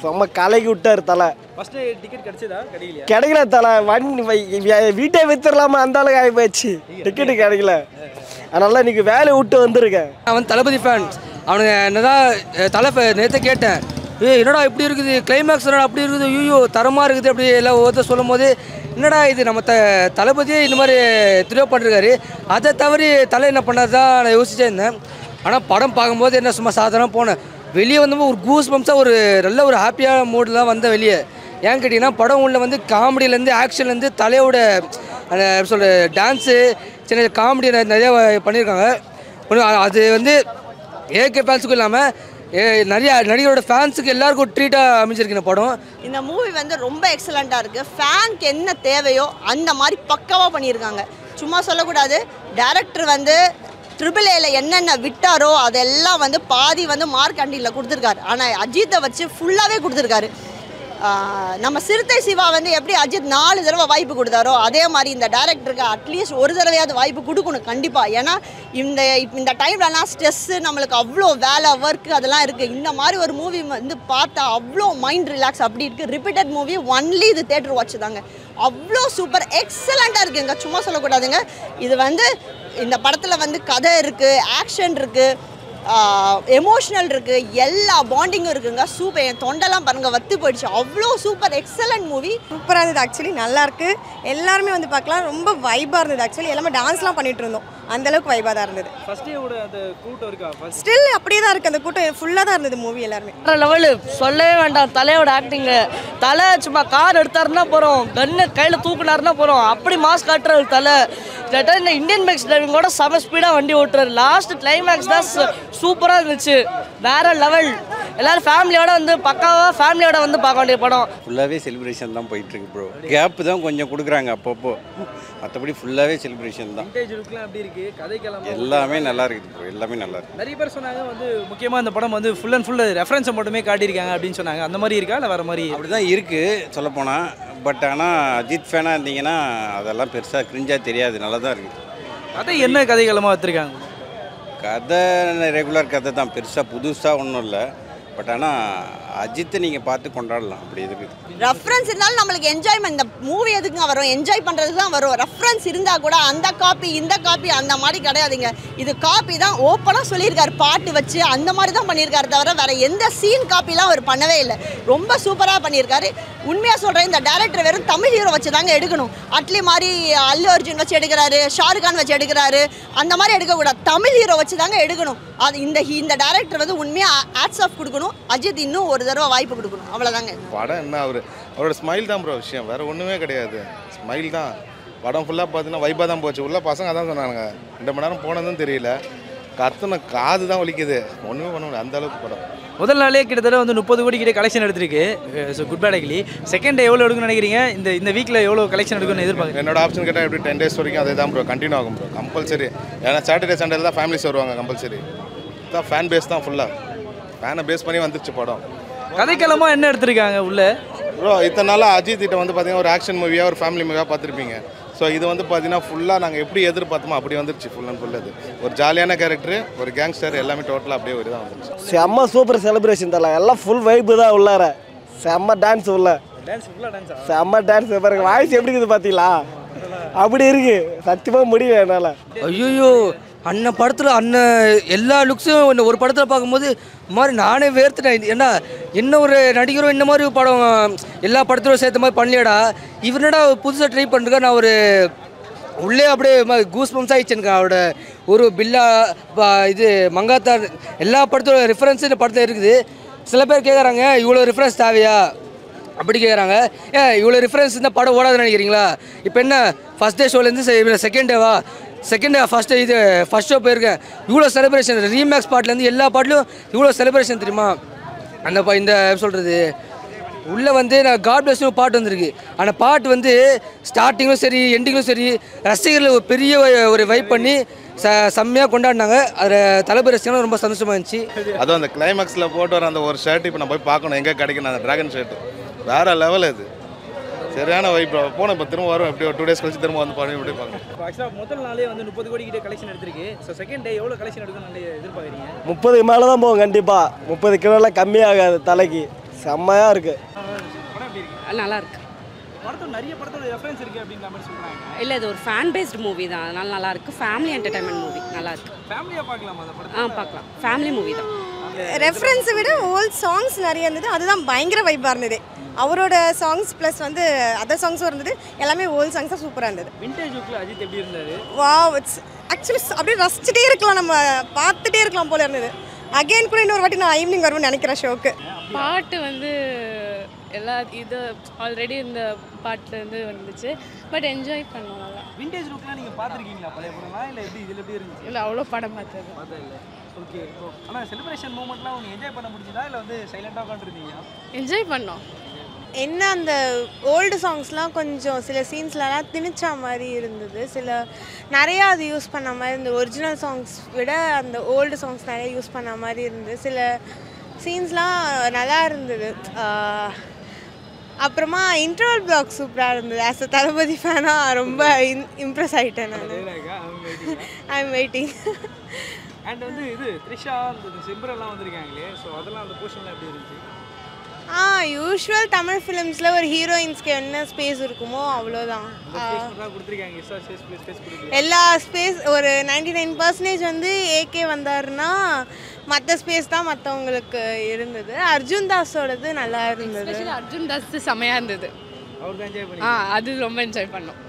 செம்ம கலைக்கு விட்டார் தலை. ஃபர்ஸ்ட் டிக்கெட் கிடைச்சதா? கிடைக்கல தலை. வீட்டை வித்துடலாமா அந்த அளவுக்கு ஆகி போயிடுச்சு. டிக்கெட்டு கிடைக்கல. அதனால இன்னைக்கு வேலையை விட்டு வந்திருக்கேன். அவன் தளபதி ஃபேன். அவனுக்கு என்னதான் தலை நேற்று கேட்டேன், என்னடா இப்படி இருக்குது, கிளைமேக்ஸ் என்னடா அப்படி இருக்குது, ஐயோ தரமாக இருக்குது அப்படி எல்லாம் ஒருத்தர் சொல்லும் போது என்னடா இது நம்ம தளபதியே இந்த மாதிரி திரும்ப பண்ணிருக்காரு. அதை தவறி தலை என்ன பண்ணார் தான் நான் யோசிச்சே இருந்தேன். ஆனால் படம் பார்க்கும்போது என்ன சும்மா சாதாரணமாக போனேன். வெளியே வந்தபோது ஒரு கூஸ் பம்ப்ஸாக ஒரு நல்ல ஒரு ஹாப்பியான மூடில் தான் வந்த வெளியே. ஏன் கேட்டிங்கன்னா படம் உள்ள வந்து காமெடியிலேருந்து ஆக்ஷன்லேருந்து தலையோட அந்த சொல்கிற டான்ஸு சின்ன காமெடி நிறையா பண்ணியிருக்காங்க. அது வந்து ஏகே ஃபேன்ஸுக்கும் இல்லாமல் நிறைய நடிகரோட ஃபேன்ஸுக்கு எல்லாருக்கும் ட்ரீட்டாக அமைச்சிருக்கு இந்த படம். இந்த மூவி வந்து ரொம்ப எக்ஸலண்ட்டாக இருக்குது. ஃபேனுக்கு என்ன தேவையோ அந்த மாதிரி பக்காவாக பண்ணியிருக்காங்க. சும்மா சொல்லக்கூடாது. டைரக்டர் வந்து AAA என்னென்ன விட்டாரோ அதெல்லாம் வந்து பாதி வந்து மார்க் அண்டியில் கொடுத்துருக்காரு. ஆனால் அஜித்தை வச்சு ஃபுல்லாகவே கொடுத்துருக்காரு. நம்ம சிறுத்தை சிவா வந்து எப்படி அஜித் 4 தடவை வாய்ப்பு கொடுத்தாரோ அதே மாதிரி இந்த டைரக்டருக்கு அட்லீஸ்ட் ஒரு தடவையாவது வாய்ப்பு கொடுக்கணும் கண்டிப்பாக. ஏன்னா இந்த டைம்லலாம் ஸ்ட்ரெஸ்ஸு நம்மளுக்கு அவ்வளோ வேலை ஒர்க்கு அதெல்லாம் இருக்குது. இந்த மாதிரி ஒரு மூவி வந்து பார்த்தா அவ்வளோ மைண்ட் ரிலாக்ஸ் அப்படி இருக்குது. ரிப்பீட்டட் மூவி ஒன்லி இது தேட்டர் வாட்ச் தாங்க. அவ்வளோ சூப்பர் எக்ஸலண்ட்டாக இருக்குங்க. சும்மா சொல்லக்கூடாதுங்க. இது வந்து இந்த படத்தில் வந்து கதை இருக்குது, ஆக்ஷன் இருக்குது, எமோஷனல் இருக்குது, எல்லா பாண்டிங்கும் இருக்குங்க. சூப்பர். என் தொண்டெல்லாம் பாருங்கள் வத்து போயிடுச்சு. அவ்வளோ சூப்பர் எக்ஸலண்ட் மூவி. சூப்பராக இருந்தது. ஆக்சுவலி நல்லாயிருக்கு. எல்லாருமே வந்து பார்க்கலாம். ரொம்ப வைபாக இருந்தது. ஆக்சுவலி எல்லாமே டான்ஸ்லாம் பண்ணிட்டு இருந்தோம். அந்தளவுக்கு வைபாக தான் இருந்தது. ஸ்டில் அப்படியே தான் இருக்குது. அந்த கூட்டம் ஃபுல்லாக தான் இருந்தது மூவி. எல்லாருமே லெவலு சொல்லவே வேண்டாம். தலையோட ஆக்டிங்கு. தலை சும்மா கார் எடுத்தாருன்னா போகிறோம், கன்னு கையில் தூக்குனாருன்னா போகிறோம், அப்படி மாஸ் காட்டுறாரு தலை. இந்த இந்தியன் மேக்ஸ் டிரைவிங்கோட செம ஸ்பீடாக வண்டி ஓட்டுறாரு. லாஸ்ட் கிளைமேக்ஸ் தான் சூப்பராக இருந்துச்சு. வேற லெவல். எல்லாரும் ஃபேமிலியோட வந்து பக்காவாக ஃபேமிலியோட வந்து பார்க்க வேண்டிய படம். ஃபுல்லாகவே செலிப்ரேஷன் தான் போயிட்டுருக்கு ப்ரோ. கேப்பு தான் கொஞ்சம் கொடுக்குறாங்க அப்பப்போ, மற்றபடி ஃபுல்லாகவே செலிப்ரேஷன் தான். எல்லாமே நல்லா இருக்குது ப்ரோ. எல்லாமே நல்லா இருக்குது. நிறைய பேர் சொன்னாங்க வந்து முக்கியமாக இந்த படம் வந்து ஃபுல் அண்ட் ஃபுல் ரெஃபரன்ஸை மட்டுமே காட்டியிருக்காங்க அப்படின்னு சொன்னாங்க. அந்த மாதிரி இருக்கா இல்லை வேறு மாதிரி? அப்படி தான் இருக்குது சொல்லப்போனால். பட் ஆனால் அஜித் ஃபேனாக இருந்தீங்கன்னா அதெல்லாம் பெருசாக கிரிஞ்சாக தெரியாது. நல்லா தான் இருக்குது. கதை என்ன கதைகளமாக வச்சுருக்காங்க? கதை ரெகுலர் கதை தான், பெருசாக புதுசாக ஒன்றும் இல்லை. பட் ஆனால் அஜித்தை நீங்கள் பார்த்து கொண்டாடலாம். அப்படி இருக்குது. ரெஃபரன்ஸ் இருந்தாலும் நம்மளுக்கு என்ஜாய்மெண்ட். இந்த மூவி எதுக்குங்க வரும்? என்ஜாய் பண்ணுறதுக்கு தான் வரும். ரெஃபரன்ஸ் இருந்தால் கூட அந்த காப்பி இந்த காப்பி அந்த மாதிரி கிடையாதுங்க. இது காப்பி தான். ஓப்பனாக சொல்லியிருக்காரு. பாட்டு வச்சு அந்த மாதிரி தான் பண்ணியிருக்காரு தவிர வேறு எந்த சீன் காப்பிலாம் அவர் பண்ணவே இல்லை. ரொம்ப சூப்பராக பண்ணியிருக்காரு. உண்மையாக சொல்கிறேன், இந்த டேரக்டர் வெறும் தமிழ் ஹீரோ வச்சு தாங்க எடுக்கணும். அட்லி மாதிரி அல்லு அர்ஜுன் வச்சு எடுக்கிறாரு, ஷாருக் கான் வச்சு எடுக்கிறாரு, அந்த மாதிரி எடுக்கக்கூடாது. தமிழ் ஹீரோ வச்சு தாங்க எடுக்கணும். அது இந்த டேரக்டர் வந்து உண்மையாக ஹேட்ஸ் ஆஃப் கொடுக்கணும். அஜித் இன்னும் ஒரு தடவை வாய்ப்பு கொடுக்கணும். அவ்வளோதாங்க. படம் என்ன, அவரோட ஸ்மைல் தான் ப்ரோ விஷயம். வேறு ஒன்றுமே கிடையாது. ஸ்மைல் தான். படம் ஃபுல்லாக பார்த்தீங்கன்னா வைப்பாக தான் போச்சு. உள்ள பசங்க அதான் சொன்னாங்க. 2 மணி நேரம் போனதும் தெரியல. கத்தனை காது தான் வலிக்குது. ஒன்றுமே பண்ண முடியாது. அந்த அளவுக்கு படம். முதல் நாளே கிட்டத்தட்ட வந்து 30 கோடி கிட்ட கலெக்ஷன் எடுத்திருக்கு. So Good Bad Ugly. Second day எவ்வளோ எடுக்குன்னு நினைக்கிறீங்க? இந்த வீக்கில் எவ்வளோ கலெக்ஷன் எடுக்குன்னு எதிர்பார்க்குறேன்? என்னோட ஆப்ஷன் கேட்டால் எப்படி 10 days வரைக்கும் அதே தான் ப்ரோ கண்டினியூ ஆகும் ப்ரோ. கம்பல்சரி. ஏன்னா சாட்டர்டே சண்டேல தான் ஃபேமிலிஸ் வருவாங்க. கம்பல்சரி தான். ஃபேன் பேஸ் தான் ஃபுல்லாக. ஃபேனை பேஸ் பண்ணி வந்துருச்சு படம். கதைக்களமாக என்ன எடுத்திருக்காங்க உள்ள ப்ரோ? இத்தனை நாளாக அஜித் கிட்ட வந்து பார்த்தீங்கன்னா ஒரு ஆக்ஷன் மூவியாக ஒரு ஃபேமிலி மூவியாக பார்த்துருப்பீங்க. ஸோ இது வந்து பார்த்தீங்கன்னா ஃபுல்லாக நாங்கள் எப்படி எதிர்பார்த்தோமோ அப்படி வந்துருச்சு. ஃபுல் அண்ட் ஃபுல் அது ஒரு ஜாலியான கேரக்டர், ஒரு கேங்ஸ்டர், எல்லாமே டோட்டலாக அப்படியே ஒரு தான் வந்துருச்சு. செம்ம சூப்பர் செலிப்ரேஷன் தலை. எல்லாம் ஃபுல் வைப்பு தான் உள்ளார. செம்ம டான்ஸ் உள்ள. செம்ம டான்ஸ் பாருங்க. வாய்ஸ் எப்படி இருக்குது பார்த்தீங்களா? அப்படி இருக்கு. சத்தியமாக முடியல என்னால். ஐயோ அண்ணன் படத்தில் அண்ணன் எல்லா லுக்ஸும் ஒரு படத்தில் பார்க்கும்போது மாதிரி நானே வேர்த்துட்டேன். ஏன்னா என்ன ஒரு நடிகரும் இந்த மாதிரி படம் எல்லா படத்திலும் சேர்த்த மாதிரி பண்ணலையடா, இவனடா புதுசாக ட்ரை பண்ணுறா. நான் ஒரு உள்ளே அப்படியே கூஸ் பம்ஸ் ஆகிடுச்சு எனக்கு. அவரோட ஒரு பில்லா இது மங்காத்தா எல்லா படத்தோட ரெஃபரன்ஸு இந்த படத்தில் இருக்குது. சில பேர் கேட்குறாங்க இவ்வளோ ரெஃபரன்ஸ் தேவையா அப்படி கேட்குறாங்க. இவ்வளோ ரெஃபரன்ஸ் இந்த படம் ஓடாதுன்னு நினைக்கிறீங்களா? இப்போ என்ன ஃபஸ்ட் டே ஷோலேருந்து செகண்ட் டேவா? செகண்ட் டே ஃபஸ்ட் ஷோ போயிருக்கேன். இவ்வளோ செலிப்ரேஷன். ரீமேக்ஸ் பாட்டிலேருந்து எல்லா பாட்டிலும் இவ்வளோ செலிப்ரேஷன் தெரியுமா? அந்த இந்த சொல்கிறது உள்ளே வந்து நான் காட் பிளஸ்னு ஒரு பாட்டு வந்திருக்கு. அந்த பாட்டு வந்து ஸ்டார்டிங்கும் சரி எண்டிங்கும் சரி ரசிகர்கள் ஒரு பெரிய ஒரு வைப் பண்ணி செம்மையாக கொண்டாடினாங்க. அதில் தளபதி ரசிகர்களும் ரொம்ப சந்தோஷமாக இருந்துச்சு. அதுவும் அந்த கிளைமேக்ஸில் போட்டு வர அந்த ஒரு ஷர்ட் இப்போ நான் போய் பார்க்கணும் எங்கே கிடைக்கணும். அந்த ட்ராகன் ஷர்ட்டு வேறு லெவல். அது சரியான வைப். போனோம். இப்போ திரும்ப வரும். எப்படி ஒரு 2 days கழிச்சு திரும்ப வந்து பண்ணி இப்படி பார்க்கணும். ஆக்சுவலாக முதல் நாளே வந்து 30 கோடி கிட்ட கலெக்ஷன் எடுத்திருக்கு. ஸோ செகண்ட் டே எவ்வளோ கலெக்ஷன் எடுக்கணும்னு எதிர்பார்க்குறீங்க? 30 மேலே தான் போகும் கண்டிப்பாக. 30 கிலோலாம் கம்மியாகாது தலைக்கு. செம்மையாக இருக்குது. படம் எப்படி இருக்கு? நல்லா இருக்கு. படத்தோட நிறைய படத்தோட ரெஃபரன்ஸ் இருக்குது அப்படின்ற மாதிரி சொல்கிறாங்க. இல்லை இது ஒரு ஃபேன் பேஸ்டு மூவி தான், அதனால நல்லா இருக்கு. ஃபேமிலி என்டர்டைன்மெண்ட் மூவி நல்லா இருக்கு. ஃபேமிலியாக பார்க்கலாமா அந்த படத்தை? பார்க்கலாம். ஃபேமிலி மூவி தான். ரெஃபரன்ஸை விட ஓல்ட் சாங்ஸ் நிறைய இருந்தது, அதுதான் பயங்கர வைப்பாக இருந்தது. அவரோட சாங்ஸ் ப்ளஸ் வந்து அதர் சாங்ஸும் இருந்தது, எல்லாமே ஓல்ட் சாங்ஸாக சூப்பராக இருந்தது. விண்டேஜ் லுக்கில் அஜித் எப்படி இருந்தார்? வாவ், இட்ஸ் ஆக்சுவலி அப்படியே ரசிச்சுட்டே இருக்கலாம், நம்ம பார்த்துட்டே இருக்கலாம் போல இருந்தது. அகைன் கூட இன்னொரு வாட்டி நான் ஈவினிங் வருவேன்னு நினைக்கிறேன் ஷோக்கு. பாட்டு வந்து எல்லா இது ஆல்ரெடி இந்த பாட்டுலேருந்து வந்துச்சு, பட் என்ஜாய் பண்ணோம் நல்லா. விண்டேஜ் லுக்லாம் நீங்கள் பார்த்துருக்கீங்களா பழைய படம்லாம்? இல்லை எப்படி இதில் எப்படி இருந்துச்சு? இல்லை அவ்வளோ படம் பார்த்தது இல்லை. ஓகே. ஆனால் செலிப்ரேஷன் மூமெண்ட்லாம் உங்களுக்கு என்ஜாய் பண்ண முடிஞ்சுதா இல்லை வந்து சைலண்டாக உட்காந்துருந்தீங்க? என்ஜாய் பண்ணோம். என்ன அந்த ஓல்டு சாங்ஸ்லாம் கொஞ்சம் சில சீன்ஸ்லலாம் திணிச்சா மாதிரி இருந்தது, நிறையா அது யூஸ் பண்ண மாதிரி இருந்தது. ஒரிஜினல் சாங்ஸ் விட அந்த ஓல்டு சாங்ஸ் நிறைய யூஸ் பண்ண மாதிரி இருந்தது. சில சீன்ஸ்லாம் நல்லா இருந்தது. அப்புறமா இன்டர்வல் பிளாக் சூப்பராக இருந்தது. ஆஸ் அ தளபதி ஃபேனாக ரொம்ப இம்ப்ரெஸ் ஆகிட்டேன் நான். I am waiting. அண்ட் வந்து இது த்ரிஷா அந்த சிம்பரெல்லாம் வந்திருக்காங்களே, ஸோ அதெல்லாம் அந்த போர்ஷன்லாம் எப்படி இருந்துச்சு? யூஷுவல் தமிழ் ஃபிலிம்ஸில் ஒரு ஹீரோயின்ஸ்க்கு என்ன ஸ்பேஸ் இருக்குமோ அவ்வளோதான். எல்லா ஸ்பேஸ் ஒரு 99% வந்து ஏகே வந்தாருன்னா மற்ற ஸ்பேஸ் தான் மற்றவங்களுக்கு இருந்தது. அர்ஜுன் தாஸோடது நல்லா இருந்தது. அர்ஜுன் தாஸ் செமையாக இருந்தது. அது ரொம்ப என்ஜாய் பண்ணோம்.